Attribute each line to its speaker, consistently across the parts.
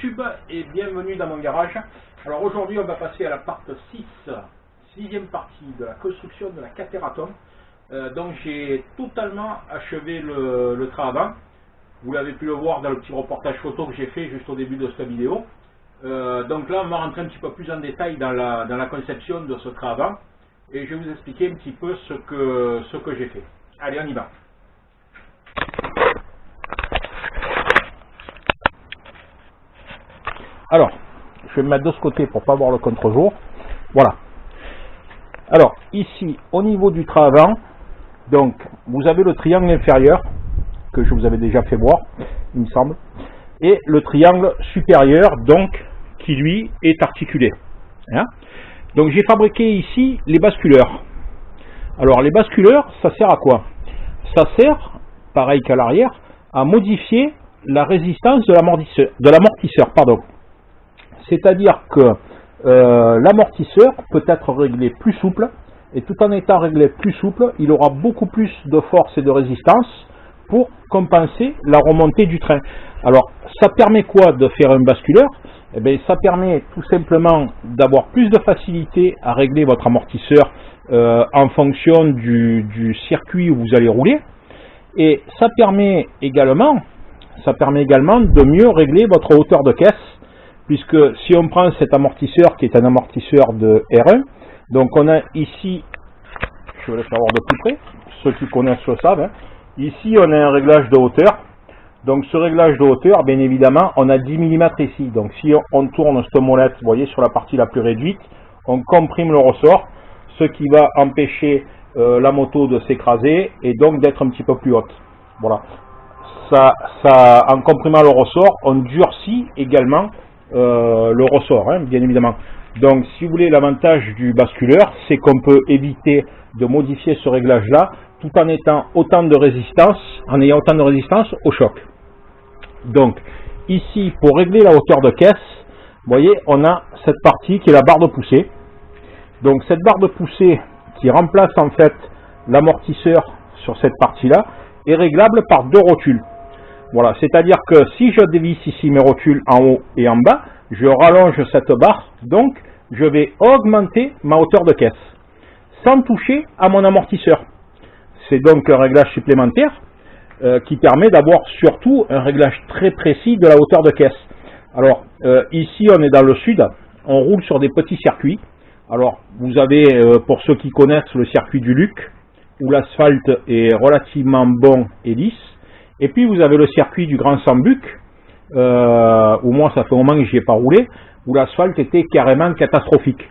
Speaker 1: YouTube et bienvenue dans mon garage. Alors aujourd'hui on va passer à la partie 6e partie de la construction de la Cateratom. Donc j'ai totalement achevé le train avant. Vous l'avez pu le voir dans le petit reportage photo que j'ai fait juste au début de cette vidéo. Donc là on va rentrer un petit peu plus en détail dans la conception de ce train avant. Et je vais vous expliquer un petit peu ce que j'ai fait. Allez, on y va. Alors, je vais me mettre de ce côté pour pas voir le contre-jour. Voilà. Alors, ici, au niveau du train avant, donc, vous avez le triangle inférieur, que je vous avais déjà fait voir, il me semble, et le triangle supérieur, donc, qui lui est articulé. Hein? Donc, j'ai fabriqué ici les basculeurs. Alors, les basculeurs, ça sert à quoi? Ça sert, pareil qu'à l'arrière, à modifier la résistance de l'amortisseur. C'est-à-dire que l'amortisseur peut être réglé plus souple, et tout en étant réglé plus souple, il aura beaucoup plus de force et de résistance pour compenser la remontée du train. Alors, ça permet quoi de faire un basculeur? Eh bien, ça permet tout simplement d'avoir plus de facilité à régler votre amortisseur en fonction du circuit où vous allez rouler, et ça permet également de mieux régler votre hauteur de caisse. Puisque si on prend cet amortisseur qui est un amortisseur de R1, donc on a ici, je vais le faire voir de plus près, ceux qui connaissent le savent, hein, ici on a un réglage de hauteur. Donc ce réglage de hauteur, bien évidemment, on a 10 mm ici. Donc si on tourne cette molette, vous voyez, sur la partie la plus réduite, on comprime le ressort, ce qui va empêcher la moto de s'écraser et donc d'être un petit peu plus haute. Voilà. En comprimant le ressort, on durcit également le ressort, hein, bien évidemment. Donc si vous voulez, l'avantage du basculeur, c'est qu'on peut éviter de modifier ce réglage là tout en ayant autant de résistance au choc. Donc ici, pour régler la hauteur de caisse, vous voyez, on a cette partie qui est la barre de poussée. Donc cette barre de poussée qui remplace en fait l'amortisseur sur cette partie là est réglable par deux rotules. Voilà, c'est-à-dire que si je dévisse ici mes rotules en haut et en bas, je rallonge cette barre, donc je vais augmenter ma hauteur de caisse, sans toucher à mon amortisseur. C'est donc un réglage supplémentaire qui permet d'avoir surtout un réglage très précis de la hauteur de caisse. Alors, ici on est dans le sud, on roule sur des petits circuits. Alors, vous avez, pour ceux qui connaissent, le circuit du Luc, où l'asphalte est relativement bon et lisse. Et puis vous avez le circuit du Grand Sambuc, où moi ça fait un moment que j'y ai pas roulé, où l'asphalte était carrément catastrophique.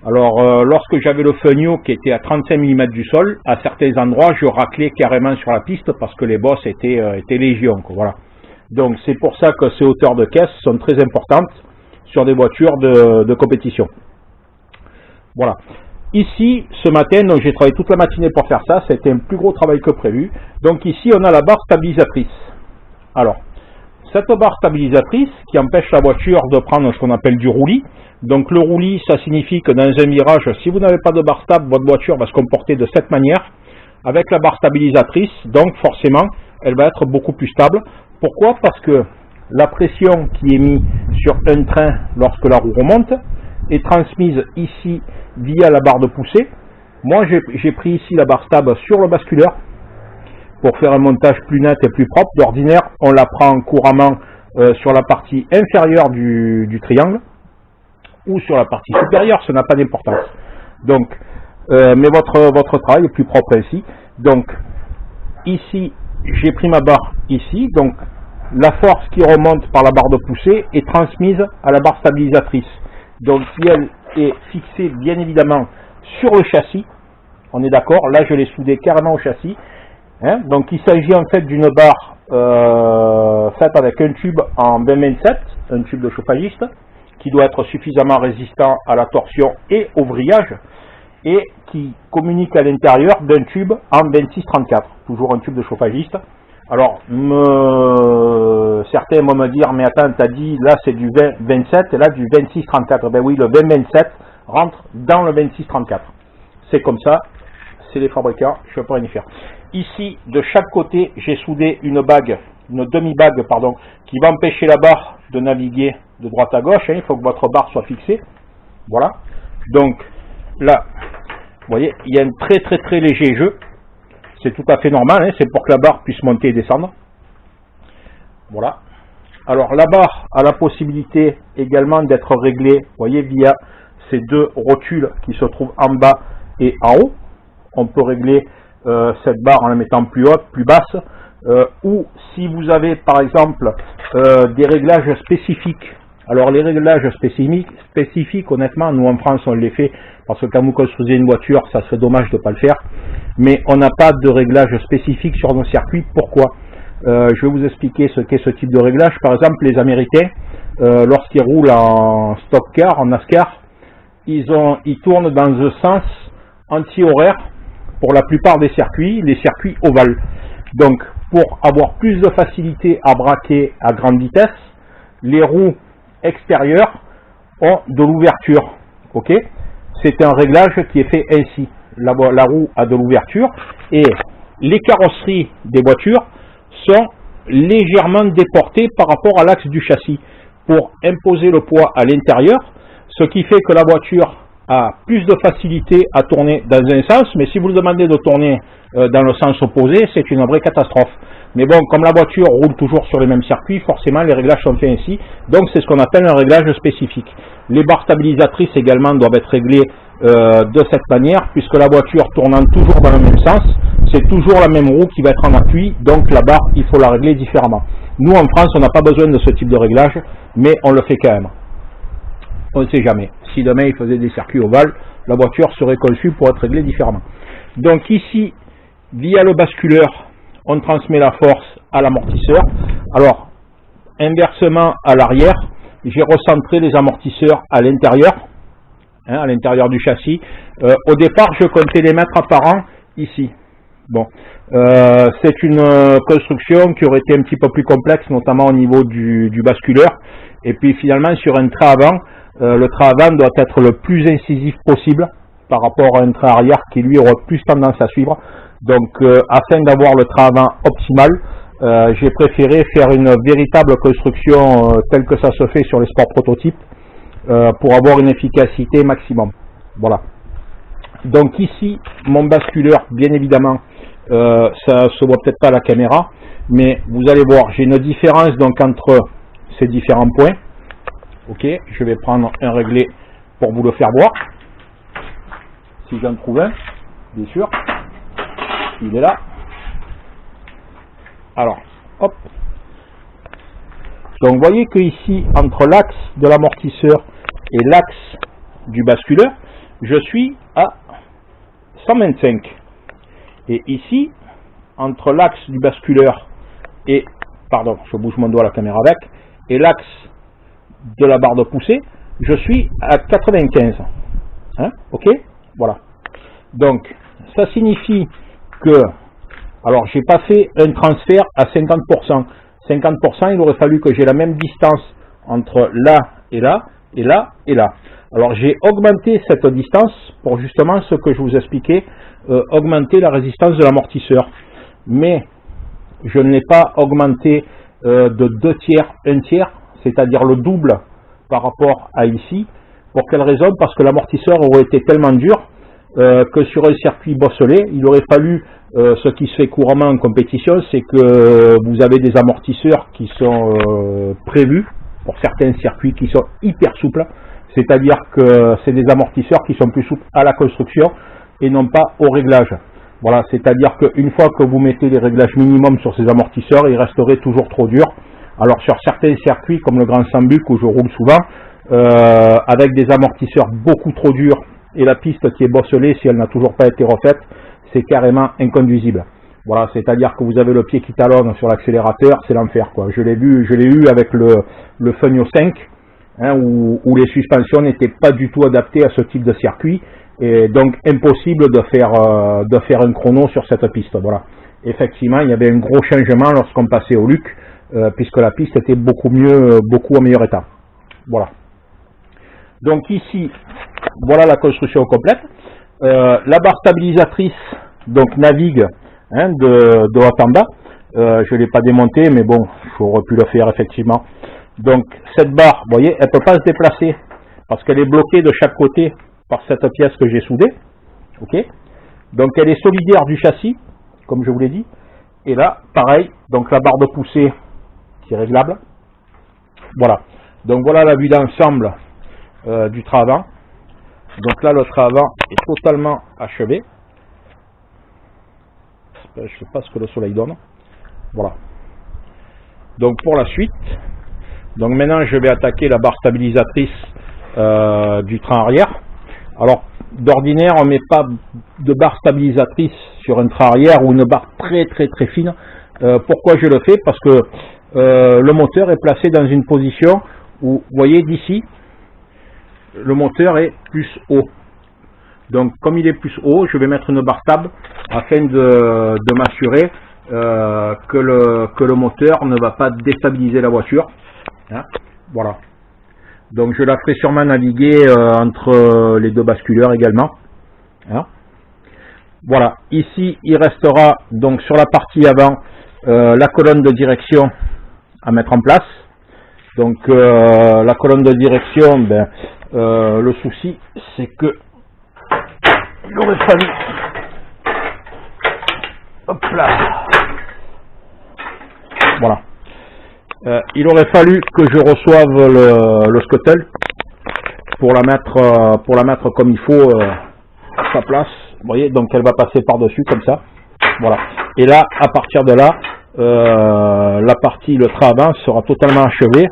Speaker 1: Alors lorsque j'avais le Fugno qui était à 35 mm du sol, à certains endroits je raclais carrément sur la piste parce que les bosses étaient légion, quoi, voilà. Donc c'est pour ça que ces hauteurs de caisse sont très importantes sur des voitures de compétition. Voilà. Ici, ce matin, j'ai travaillé toute la matinée pour faire ça, ça a été un plus gros travail que prévu. Donc ici, on a la barre stabilisatrice. Alors, cette barre stabilisatrice qui empêche la voiture de prendre ce qu'on appelle du roulis. Donc le roulis, ça signifie que dans un virage, si vous n'avez pas de barre stable, votre voiture va se comporter de cette manière. Avec la barre stabilisatrice, donc forcément, elle va être beaucoup plus stable. Pourquoi? Parce que la pression qui est mise sur un train lorsque la roue remonte est transmise ici via la barre de poussée. Moi j'ai pris ici la barre stable sur le basculeur pour faire un montage plus net et plus propre. D'ordinaire on la prend couramment sur la partie inférieure du triangle ou sur la partie supérieure, ça n'a pas d'importance. Donc mais votre travail est plus propre ici. Donc ici j'ai pris ma barre ici, donc la force qui remonte par la barre de poussée est transmise à la barre stabilisatrice. Donc si elle est fixée bien évidemment sur le châssis, on est d'accord, là je l'ai soudé carrément au châssis, hein. Donc il s'agit en fait d'une barre faite avec un tube en 20-27, un tube de chauffagiste, qui doit être suffisamment résistant à la torsion et au vrillage, et qui communique à l'intérieur d'un tube en 26-34, toujours un tube de chauffagiste. Alors, certains vont me dire, mais attends, t'as dit, là c'est du 20-27 et là du 26-34. Ben oui, le 20-27 rentre dans le 26-34. C'est comme ça, c'est les fabricants, je ne peux pas rien y faire. Ici, de chaque côté, j'ai soudé une bague une demi-bague, pardon, qui va empêcher la barre de naviguer de droite à gauche. Hein, il faut que votre barre soit fixée. Voilà. Donc là, vous voyez, il y a un très léger jeu. C'est tout à fait normal, hein, c'est pour que la barre puisse monter et descendre. Voilà. Alors la barre a la possibilité également d'être réglée, vous voyez, via ces deux rotules qui se trouvent en bas et en haut. On peut régler cette barre en la mettant plus haute, plus basse, ou si vous avez par exemple des réglages spécifiques. Alors les réglages spécifiques, honnêtement, nous en France on les fait parce que quand vous construisez une voiture, ça serait dommage de ne pas le faire. Mais on n'a pas de réglage spécifique sur nos circuits. Pourquoi? Je vais vous expliquer ce qu'est ce type de réglage. Par exemple, les Américains, lorsqu'ils roulent en stock car, en NASCAR, ils tournent dans le sens anti-horaire pour la plupart des circuits, les circuits ovales. Donc, pour avoir plus de facilité à braquer à grande vitesse, les roues extérieures ont de l'ouverture. Ok? C'est un réglage qui est fait ainsi. La roue a de l'ouverture et les carrosseries des voitures sont légèrement déportées par rapport à l'axe du châssis pour imposer le poids à l'intérieur, ce qui fait que la voiture a plus de facilité à tourner dans un sens, mais si vous le demandez de tourner dans le sens opposé, c'est une vraie catastrophe. Mais bon, comme la voiture roule toujours sur les mêmes circuits, forcément les réglages sont faits ainsi, donc c'est ce qu'on appelle un réglage spécifique. Les barres stabilisatrices également doivent être réglées de cette manière, puisque la voiture tournant toujours dans le même sens, c'est toujours la même roue qui va être en appui, donc la barre, il faut la régler différemment. Nous en France, on n'a pas besoin de ce type de réglage, mais on le fait quand même. On ne sait jamais. Si demain il faisait des circuits ovales, la voiture serait conçue pour être réglée différemment. Donc ici, via le basculeur, on transmet la force à l'amortisseur. Alors, inversement à l'arrière, j'ai recentré les amortisseurs à l'intérieur, hein, à l'intérieur du châssis. Au départ, je comptais les mettre apparents ici. Bon, c'est une construction qui aurait été un petit peu plus complexe, notamment au niveau du basculeur. Et puis finalement, sur un trait avant, le trait avant doit être le plus incisif possible par rapport à un trait arrière qui lui aurait plus tendance à suivre. Donc afin d'avoir le trait avant optimal, j'ai préféré faire une véritable construction telle que ça se fait sur les sports prototypes pour avoir une efficacité maximum. Voilà. Donc ici, mon basculeur, bien évidemment, ça se voit peut-être pas à la caméra, mais vous allez voir, j'ai une différence donc entre ces différents points. Ok, je vais prendre un réglé pour vous le faire voir. Si j'en trouve un, bien sûr. Il est là. Alors, hop. Donc, vous voyez que ici, entre l'axe de l'amortisseur et l'axe du basculeur, je suis à 125. Et ici, entre l'axe du basculeur et, pardon, je bouge mon doigt à la caméra avec, et l'axe de la barre de poussée, je suis à 95. Hein, ok? Voilà. Donc, ça signifie que, alors j'ai pas fait un transfert à 50%. 50%, il aurait fallu que j'ai la même distance entre là et là, et là et là. Alors j'ai augmenté cette distance pour justement ce que je vous expliquais, augmenter la résistance de l'amortisseur. Mais je ne l'ai pas augmenté de 2 tiers, 1 tiers, c'est-à-dire le double par rapport à ici. Pour quelle raison? Parce que l'amortisseur aurait été tellement dur que sur un circuit bosselé, il aurait fallu, ce qui se fait couramment en compétition, c'est que vous avez des amortisseurs qui sont prévus pour certains circuits qui sont hyper souples, c'est-à-dire que c'est des amortisseurs qui sont plus souples à la construction et non pas au réglage. Voilà, c'est-à-dire qu'une fois que vous mettez les réglages minimum sur ces amortisseurs, ils resteraient toujours trop durs. Alors sur certains circuits comme le Grand Sambuc où je roule souvent, avec des amortisseurs beaucoup trop durs et la piste qui est bosselée, si elle n'a toujours pas été refaite, c'est carrément inconduisible. Voilà, c'est-à-dire que vous avez le pied qui talonne sur l'accélérateur, c'est l'enfer, quoi. Je l'ai eu avec le Funio 5, hein, où les suspensions n'étaient pas du tout adaptées à ce type de circuit, et donc impossible de faire un chrono sur cette piste. Voilà. Effectivement, il y avait un gros changement lorsqu'on passait au Luc, puisque la piste était beaucoup en meilleur état. Voilà. Donc ici, voilà la construction complète. La barre stabilisatrice donc navigue, hein, de haut en bas. je ne l'ai pas démonté, mais bon, j'aurais pu le faire effectivement. Donc cette barre, vous voyez, elle ne peut pas se déplacer parce qu'elle est bloquée de chaque côté par cette pièce que j'ai soudée. Ok. Donc elle est solidaire du châssis, comme je vous l'ai dit. Et là, pareil, donc la barre de poussée qui est réglable. Voilà. Donc voilà la vue d'ensemble du train avant. Donc là, le train avant est totalement achevé. Je ne sais pas ce que le soleil donne. Voilà. Donc pour la suite, donc maintenant je vais attaquer la barre stabilisatrice du train arrière. Alors d'ordinaire on ne met pas de barre stabilisatrice sur un train arrière ou une barre très fine. Pourquoi je le fais? Parce que le moteur est placé dans une position où, vous voyez d'ici, le moteur est plus haut. Donc comme il est plus haut, je vais mettre une barre stable afin de m'assurer que le moteur ne va pas déstabiliser la voiture. Hein, voilà. Donc je la ferai sûrement naviguer entre les deux basculeurs également. Hein. Voilà. Ici il restera donc sur la partie avant la colonne de direction à mettre en place. Donc la colonne de direction, ben, le souci c'est que il aurait fallu, hop là, voilà, il aurait fallu que je reçoive le scuttle pour la mettre comme il faut à sa place. Vous voyez, donc elle va passer par dessus comme ça, voilà. Et là, à partir de là, la partie, le train avant sera totalement achevé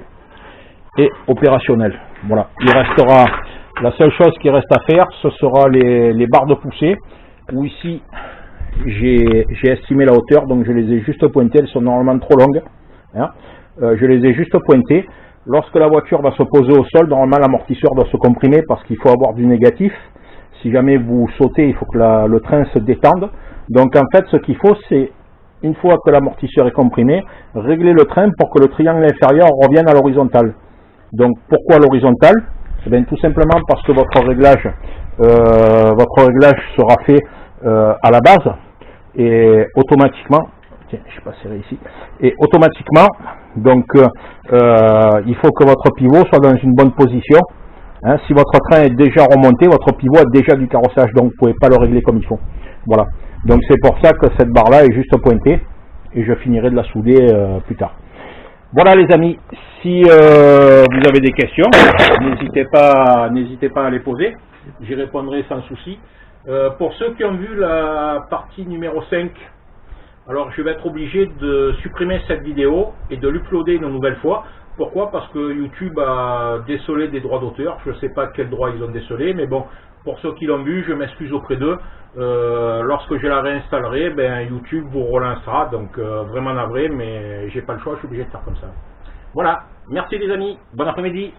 Speaker 1: et opérationnel. Voilà, il restera, la seule chose qui reste à faire, ce sera les barres de poussée, où ici j'ai estimé la hauteur, donc je les ai juste pointées, elles sont normalement trop longues, hein. Je les ai juste pointées. Lorsque la voiture va se poser au sol, normalement l'amortisseur doit se comprimer parce qu'il faut avoir du négatif. Si jamais vous sautez, il faut que le train se détende. Donc en fait, ce qu'il faut, c'est, une fois que l'amortisseur est comprimé, régler le train pour que le triangle inférieur revienne à l'horizontale. Donc pourquoi l'horizontale? Eh bien, tout simplement parce que votre réglage sera fait à la base et automatiquement, tiens, je sais pas serré ici, et automatiquement, donc il faut que votre pivot soit dans une bonne position. Hein, si votre train est déjà remonté, votre pivot a déjà du carrossage, donc vous ne pouvez pas le régler comme il faut. Voilà. Donc c'est pour ça que cette barre là est juste pointée et je finirai de la souder plus tard. Voilà les amis, si vous avez des questions, n'hésitez pas à les poser, j'y répondrai sans souci. Pour ceux qui ont vu la partie numéro 5, alors je vais être obligé de supprimer cette vidéo et de l'uploader une nouvelle fois. Pourquoi? Parce que YouTube a décelé des droits d'auteur, je ne sais pas quels droits ils ont décelé, mais bon, pour ceux qui l'ont vu, je m'excuse auprès d'eux. Lorsque je la réinstallerai, ben, YouTube vous relancera, donc vraiment navré, mais j'ai pas le choix, je suis obligé de faire comme ça. Voilà, merci les amis, bon après-midi.